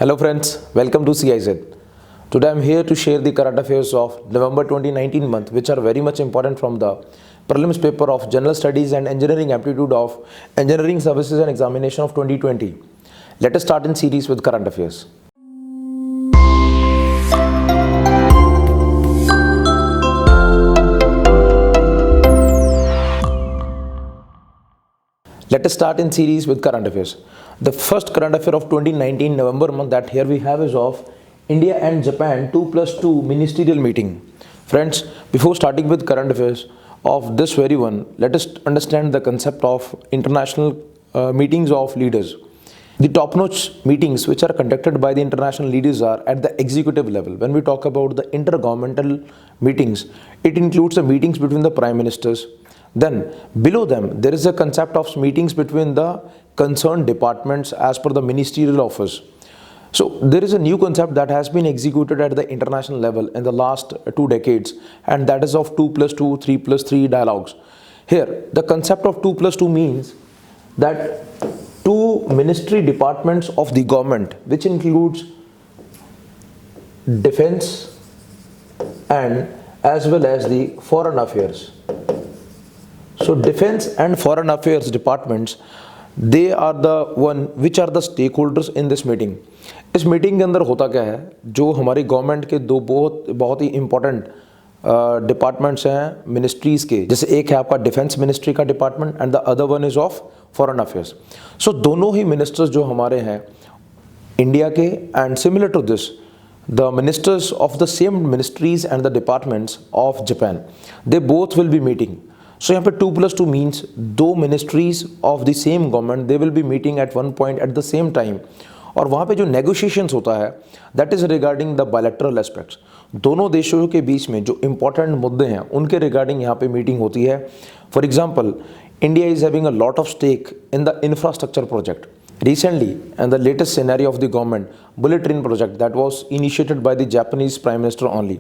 Hello friends, welcome to CIZ. Today I am here to share the current affairs of November 2019 month, which are very much important from the prelims paper of General Studies and Engineering Aptitude of Engineering Services and Examination of 2020. Let us start in series with current affairs. Let us start in series with current affairs. The first current affair of 2019 November month that here we have is of India and Japan 2+2 ministerial meeting. Friends, before starting with current affairs of this very one, let us understand the concept of international meetings of leaders. The top-notch meetings which are conducted by the international leaders are at the executive level. When we talk about the intergovernmental meetings, it includes the meetings between the prime ministers. Then below them there is a concept of meetings between the concerned departments as per the ministerial office. So there is a new concept that has been executed at the international level in the last 2 decades, and that is of 2+2, 3+3 dialogues. Here the concept of 2+2 means that 2 ministry departments of the government, which includes defense and as well as the foreign affairs. So defense and foreign affairs departments, they are the one which are the stakeholders in this meeting. इस meeting के अंदर होता क्या है, जो हमारी government के दो बहुत ही इंपॉर्टेंट डिपार्टमेंट्स हैं मिनिस्ट्रीज़ के, जैसे एक है आपका डिफेंस मिनिस्ट्री का department and the other one is of foreign affairs. So दोनों ही मिनिस्टर्स जो हमारे हैं इंडिया के and similar to this the ministers of the same ministries and the departments of Japan, they both will be meeting. So यहाँ पे 2+2 means 2 ministries of the same government, they will be meeting at one point at the same time. और वहाँ पे जो negotiations होता है that is regarding the bilateral aspects. दोनों देशों के बीच में जो important मुद्दे हैं उनके regarding यहाँ पे meeting होती है. For example, India is having a lot of stake in the infrastructure project. Recently, and the latest scenario of the government, bullet train project that was initiated by the Japanese Prime Minister only.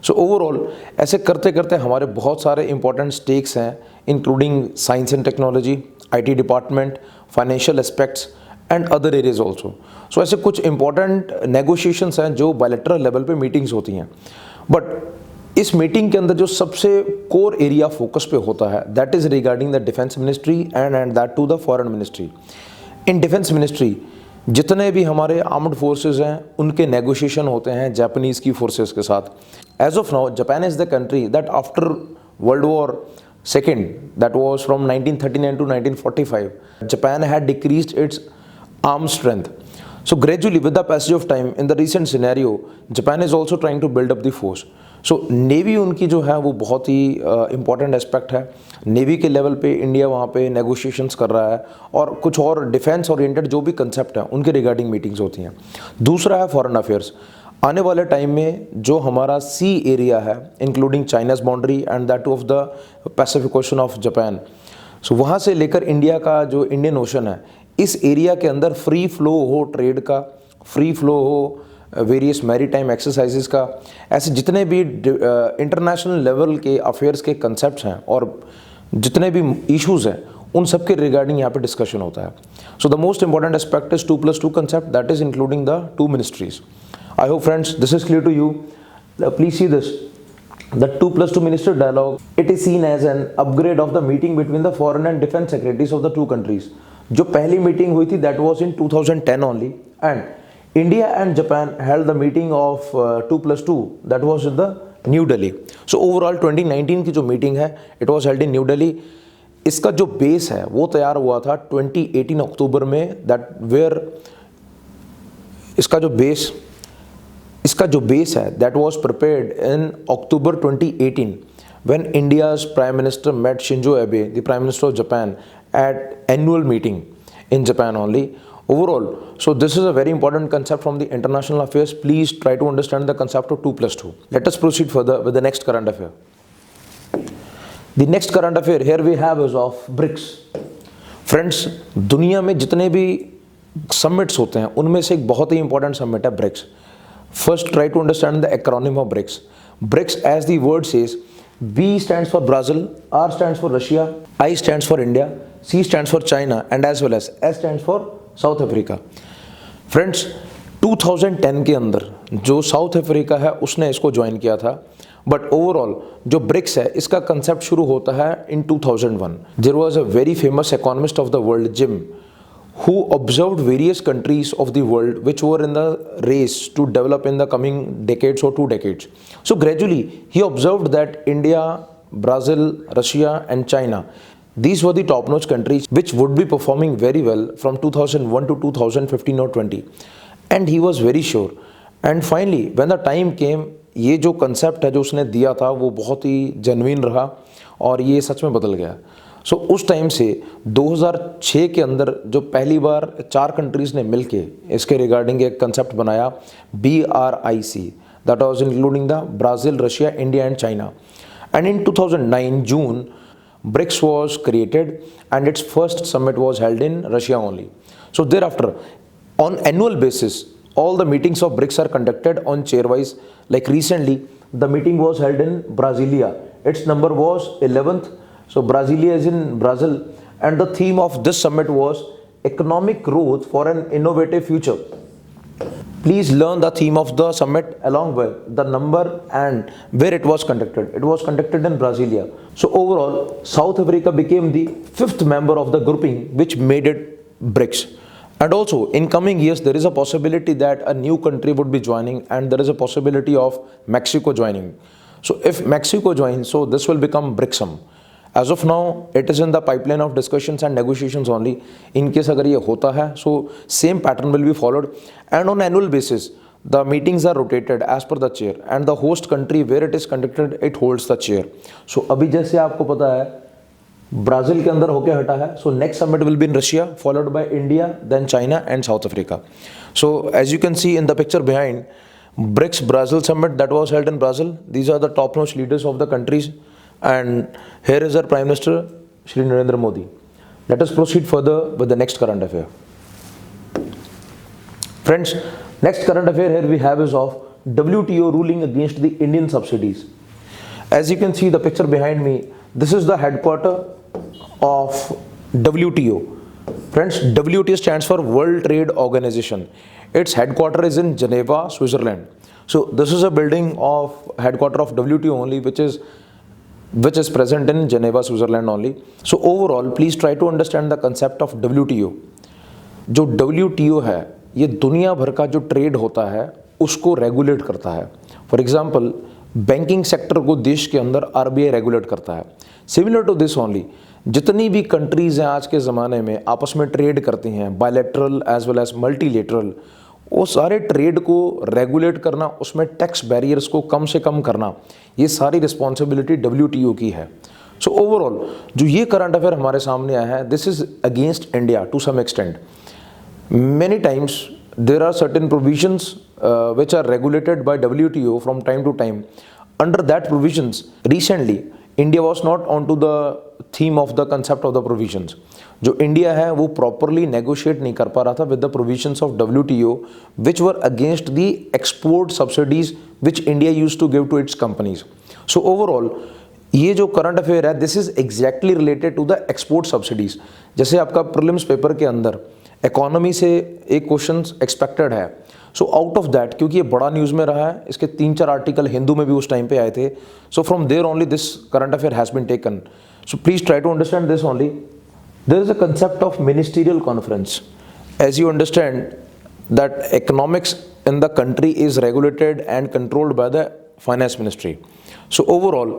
So overall, ऐसे करते करते हमारे बहुत सारे important stakes हैं, including science and technology, IT department, financial aspects and other areas also. So ऐसे कुछ important negotiations हैं जो bilateral level पे meetings होती हैं. But इस मीटिंग के अंदर जो सबसे कोर एरिया फोकस पे होता है that is regarding the defence ministry and that to the foreign ministry. In defence ministry जितने भी हमारे आर्म्ड फोर्सेस हैं उनके नेगोशिएशन होते हैं जापानीज़ की फोर्सेस के साथ. As of now Japan is the country that after world war second, that was from 1939 to 1945, Japan had decreased its arm strength. So gradually with the passage of time in the recent scenario, Japan is also trying to build up the force. So navy उनकी जो है वो बहुत ही important aspect है. Navy के level पे India वहाँ पे नेगोशिएशंस कर रहा है और कुछ और डिफेंस ओरिएंटेड जो भी कंसेप्ट है उनके रिगार्डिंग मीटिंग्स होती हैं. दूसरा है फॉरेन अफेयर्स. आने वाले टाइम में जो हमारा सी एरिया है including China's boundary and that of the Pacific Ocean of Japan, so वहाँ से लेकर इंडिया का जो इंडियन ओशन है, इस एरिया के अंदर फ्री फ्लो हो ट्रेड का, फ्री फ्लो हो वेरियस मैरीटाइम एक्सरसाइजेस का, ऐसे जितने भी इंटरनेशनल लेवल के अफेयर्स के कंसेप्ट्स हैं और जितने भी इश्यूज़ हैं उन सब के रिगार्डिंग यहाँ पे डिस्कशन होता है. So the most important aspect is 2+2 concept that is including the 2 ministries. I hope friends this is clear to you. Please see this. The 2+2 minister dialogue, it is seen as an upgrade of the meeting between the foreign and defense secretaries of the two countries. जो पहली meeting हुई थी that was in 2010 only, and India and Japan held the meeting of 2+2 that was in the New Delhi. So overall 2019 की जो meeting है it was held in New Delhi. इसका जो base है वो तैयार हुआ था 2018 अक्टूबर में, that where इसका जो बेस है that was prepared in October 2018 when India's Prime Minister met Shinzo Abe, the Prime Minister of Japan, at annual meeting in Japan only. Overall, so this is a very important concept from the international affairs. Please try to understand the concept of 2+2. Let us proceed further with the next current affair. The next current affair here we have is of BRICS. Friends, दुनिया में जितने भी summits होते हैं उनमें से एक बहुत ही important summit है BRICS. First, try to understand the acronym of BRICS. BRICS, as the word says, B stands for Brazil, R stands for Russia, I stands for India, C stands for China, and as well as S stands for South Africa. Friends, 2010 के अंदर जो south Africa है उसने इसको join किया था, but overall जो BRICS है इसका कंसेप्ट शुरू होता है in 2001। There was a very famous economist of the world Jim who observed various countries of the world which were in the race to develop in the coming decades or 2 decades. So gradually he observed that India, Brazil, Russia and China, these were the top-notch countries which would be performing very well from 2001 to 2015 or 20, and he was very sure. And finally when the time came, ये जो concept है जो उसने दिया था वो बहुत ही genuine रहा और ये सच में बदल गया। सो उस टाइम से 2006 के अंदर जो पहली बार 4 कंट्रीज़ ने मिलके इसके रिगार्डिंग एक कंसेप्ट बनाया BRIC, that was including the Brazil, Russia, India and China. And in 2009 June BRICS was created and its first summit was held in Russia only. So thereafter on annual basis all the meetings of BRICS are conducted on chair-wise. Like recently the meeting was held in Brasilia. Its number was 11th. So Brasilia is in Brazil, and the theme of this summit was economic growth for an innovative future. Please learn the theme of the summit along with the number and where it was conducted. It was conducted in Brasilia. So overall, South Africa became the 5th member of the grouping which made it BRICS. And also in coming years there is a possibility that a new country would be joining, and there is a possibility of Mexico joining. So if Mexico joins, so this will become BRICSM. As of now, it is in the pipeline of discussions and negotiations only. In case अगर ये होता है, so same pattern will be followed, and on annual basis, the meetings are rotated as per the chair, and the host country where it is conducted, it holds the chair. So अभी जैसे आपको पता है, Brazil के अंदर होके हटा है, so next summit will be in Russia, followed by India, then China and South Africa. So as you can see in the picture behind, BRICS Brazil summit that was held in Brazil. These are the top-notch leaders of the countries. And here is our Prime Minister Shri Narendra Modi. Let us proceed further with the next current affair. Friends, next current affair here we have is of WTO ruling against the Indian subsidies. As you can see the picture behind me, this is the headquarter of WTO. Friends, WTO stands for World Trade Organization. Its headquarter is in Geneva, Switzerland. So this is a building of headquarter of WTO only, which is present in Geneva, Switzerland only. So overall, please try to understand the concept of WTO. जो WTO है ये दुनिया भर का जो trade होता है उसको रेगुलेट करता है। फॉर एग्जांपल बैंकिंग सेक्टर को देश के अंदर RBI रेगुलेट करता है। सिमिलर टू दिस ओनली, जितनी भी कंट्रीज़ हैं आज के ज़माने में आपस में ट्रेड करती हैं, bilateral as well as multilateral, वो सारे ट्रेड को रेगुलेट करना, उसमें टैक्स बैरियर्स को कम से कम करना, ये सारी रिस्पॉन्सिबिलिटी WTO की है। सो ओवरऑल जो ये करंट अफेयर हमारे सामने आया है, this is against India to some extent. Many times there are certain provisions which are regulated by WTO from time to time. Under that provisions, recently India was not onto the theme of the concept of the provisions. जो India है वो properly negotiate नहीं कर पा रहा था with the provisions of WTO which were against the export subsidies which India used to give to its companies. So overall ये जो करंट अफेयर है this is exactly related to the export subsidies. जैसे आपका prelims paper के अंदर economy से एक question expected है, सो आउट ऑफ दैट क्योंकि ये बड़ा न्यूज़ में रहा है, इसके 3-4 आर्टिकल हिंदू में भी उस टाइम पे आए थे, so from there only this current affair has been taken. So please try to understand this only. There is a concept of ministerial conference. As you understand that economics in the country is regulated and controlled by the finance ministry. So overall,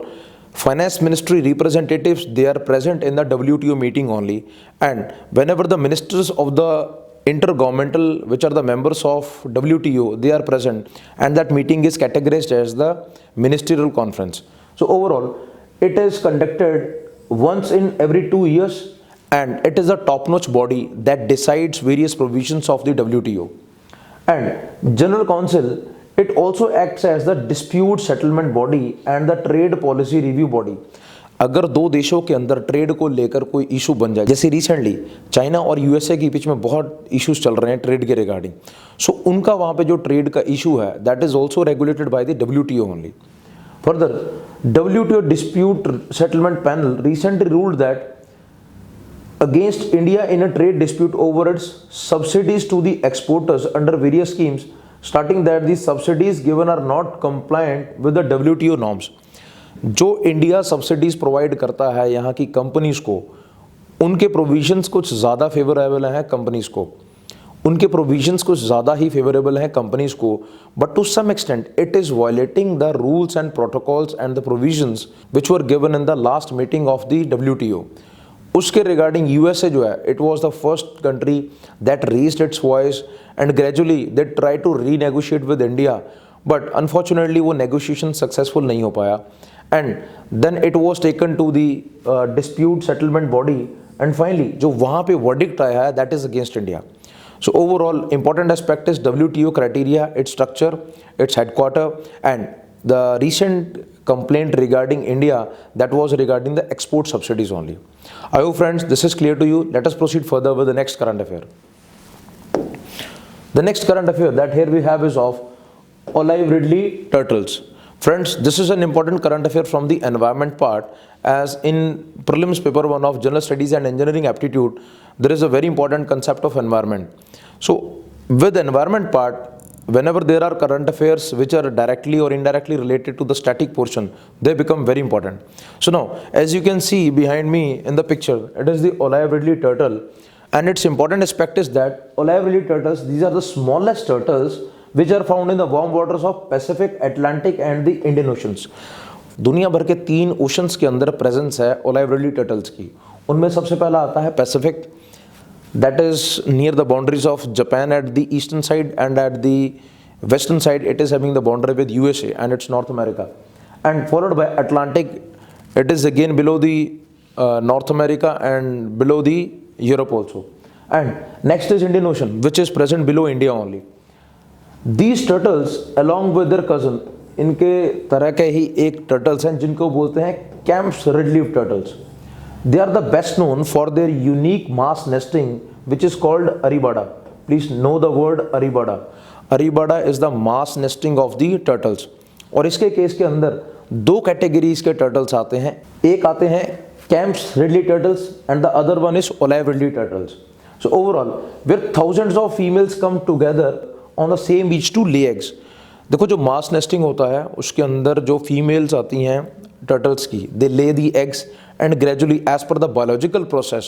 finance ministry representatives, they are present in the WTO meeting only, and whenever the ministers of the intergovernmental, which are the members of WTO, they are present, and that meeting is categorized as the ministerial conference. So overall, it is conducted once in every 2 years, and it is a top-notch body that decides various provisions of the WTO. And General Council, it also acts as the dispute settlement body and the trade policy review body. अगर दो देशों के अंदर trade को लेकर कोई issue बन जाए, जैसे रिसेंटली चाइना और यूएसए के बीच में बहुत इश्यूज चल रहे हैं ट्रेड के रिगार्डिंग, सो उनका वहाँ पे जो ट्रेड का इशू है that is also regulated by the WTO only. Further WTO dispute settlement panel recently ruled that against India in a trade dispute over its subsidies to the exporters under various schemes, starting that the subsidies given are not compliant with the WTO norms. जो India subsidies provide करता है यहाँ की companies को, उनके provisions कुछ ज़्यादा favourable हैं कंपनीज को, उनके प्रोविजंस कुछ ज़्यादा ही फेवरेबल हैं कंपनीज को, but to some extent it is violating the rules and protocols and the provisions which were given in the last meeting of the WTO. उसके रिगार्डिंग USA जो है, it was the first country that raised its voice and gradually they try to renegotiate with India, but unfortunately वो negotiation successful नहीं हो पाया, and then it was taken to the dispute settlement body, and finally जो वहाँ पे verdict आया है that is against India. So overall important aspect is WTO criteria, its structure, its headquarter, and the recent complaint regarding India that was regarding the export subsidies only. I hope friends this is clear to you. Let us proceed further with the next current affair. The next current affair that here we have is of olive ridley turtles. Friends, this is an important current affair from the environment part, as in prelims paper 1 of general studies and engineering aptitude there is a very important concept of environment. So with environment part, whenever there are current affairs which are directly or indirectly related to the static portion, they become very important. So now as you can see behind me in the picture, it is the olive ridley turtle, and its important aspect is that olive ridley turtles, these are the smallest turtles which are found in the warm waters of Pacific, Atlantic and the Indian Oceans. दुनिया भर के 3 oceans के अंदर presence है olive Ridley turtles की. उनमें सबसे पहला आता है Pacific, that is near the boundaries of Japan at the eastern side, and at the western side it is having the boundary with USA and it's North America, and followed by Atlantic, it is again below the North America and below the Europe also, and next is Indian Ocean which is present below India only. These turtles along with their cousin, इनके तरह के ही एक turtles हैं जिनको बोलते हैं camps red-leaf turtles. They are the best known for their unique mass nesting which is called aribada. Please know the word aribada. Aribada is the mass nesting of the turtles. और इसके case के अंदर 2 categories के turtles आते हैं. एक आते हैं Camp's ridley turtles and the other one is olive ridley turtles. So overall, where thousands of females come together on the same beach to lay eggs. देखो जो मास नेस्टिंग होता है उसके अंदर जो फीमेल्स आती हैं टर्टल्स की, दे ले दी eggs and gradually as per the biological process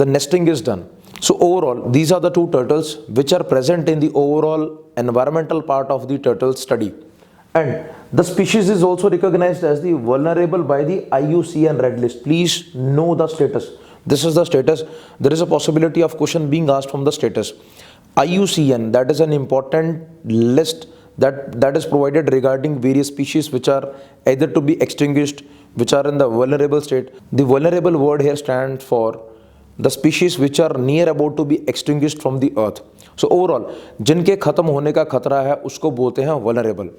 the nesting is done. So overall these are the 2 turtles which are present in the overall environmental part of the turtle study, and the species is also recognized as the vulnerable by the IUCN red list. Please know the status. This is the status. There is a possibility of question being asked from the status. IUCN, that is an important list that is provided regarding various species which are either to be extinguished, which are in the vulnerable state. The vulnerable word here stands for the species which are near about to be extinguished from the earth. So overall जिनके खत्म होने का खतरा है उसको बोलते हैं vulnerable.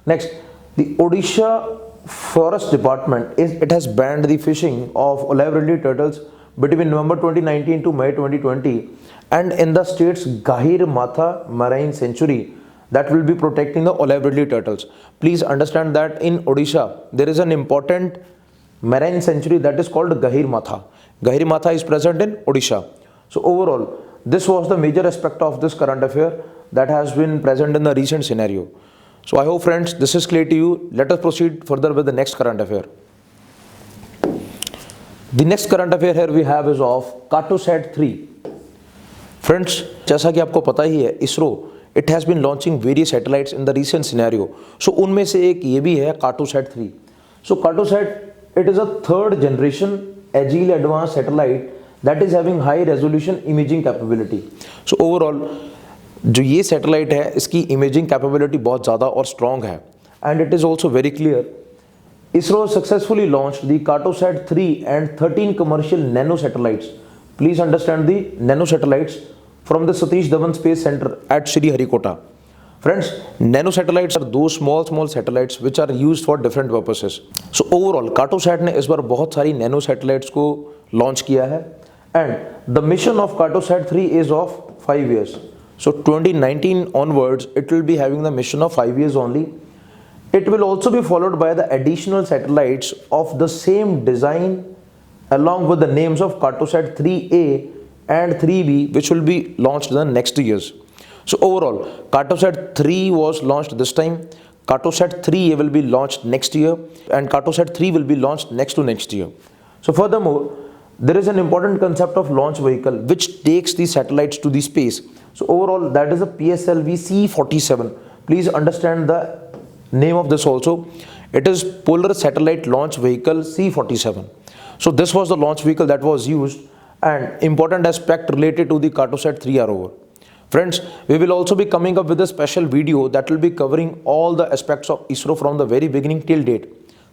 Next, the Odisha Forest Department it has banned the fishing of olive ridley turtles between November 2019 to May 2020, and in the state's Gahir Matha Marine Sanctuary that will be protecting the olive ridley turtles. Please understand that in Odisha there is an important marine sanctuary that is called Gahir Matha. Gahir Matha is present in Odisha. So overall this was the major aspect of this current affair that has been present in the recent scenario. So I hope friends this is clear to you. Let us proceed further with the next current affair. The next current affair here we have is of Cartosat 3. Friends, जैसा कि आपको पता ही है ISRO it has been launching various satellites in the recent scenario. So उनमें से एक ये भी है Cartosat 3. So Cartosat it is a 3rd generation agile advanced satellite that is having high resolution imaging capability. So overall जो ये satellite है इसकी इमेजिंग कैपेबिलिटी बहुत ज़्यादा और स्ट्रॉन्ग है, and it is also very clear. ISRO successfully launched the Cartosat 3 and 13 commercial nano satellites. Please understand the nano satellites from the Satish Dhawan Space Center at Sriharikota. Friends, nano satellites are those small satellites which are used for different purposes. So overall Cartosat ने इस बार बहुत सारी nano satellites को launch किया है, and the mission of Cartosat 3 is of 5 years. So 2019 onwards it will be having the mission of 5 years only. It will also be followed by the additional satellites of the same design along with the names of Cartosat 3A and 3B, which will be launched in the next years. So overall, Cartosat 3 was launched this time, Cartosat 3A will be launched next year, and Cartosat 3 will be launched next to next year. So furthermore, there is an important concept of launch vehicle which takes the satellites to the space. So overall, that is a PSLV C-47. Please understand the name of this also. It is Polar Satellite Launch Vehicle C-47. So this was the launch vehicle that was used, and important aspect related to the Cartosat 3 are over. Friends, we will also be coming up with a special video that will be covering all the aspects of ISRO from the very beginning till date.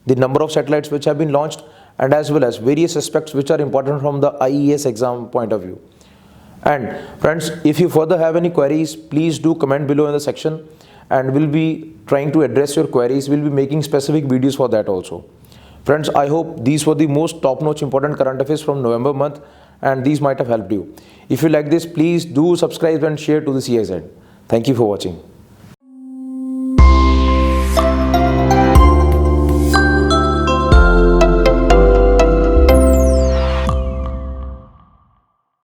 The number of satellites which have been launched, and as well as various aspects which are important from the IES exam point of view. And friends, if you further have any queries, please do comment below in the section, and we'll be trying to address your queries. We'll be making specific videos for that also. Friends, I hope these were the most top-notch important current affairs from November month, and these might have helped you. If you like this, please do subscribe and share to the CIZ. Thank you for watching.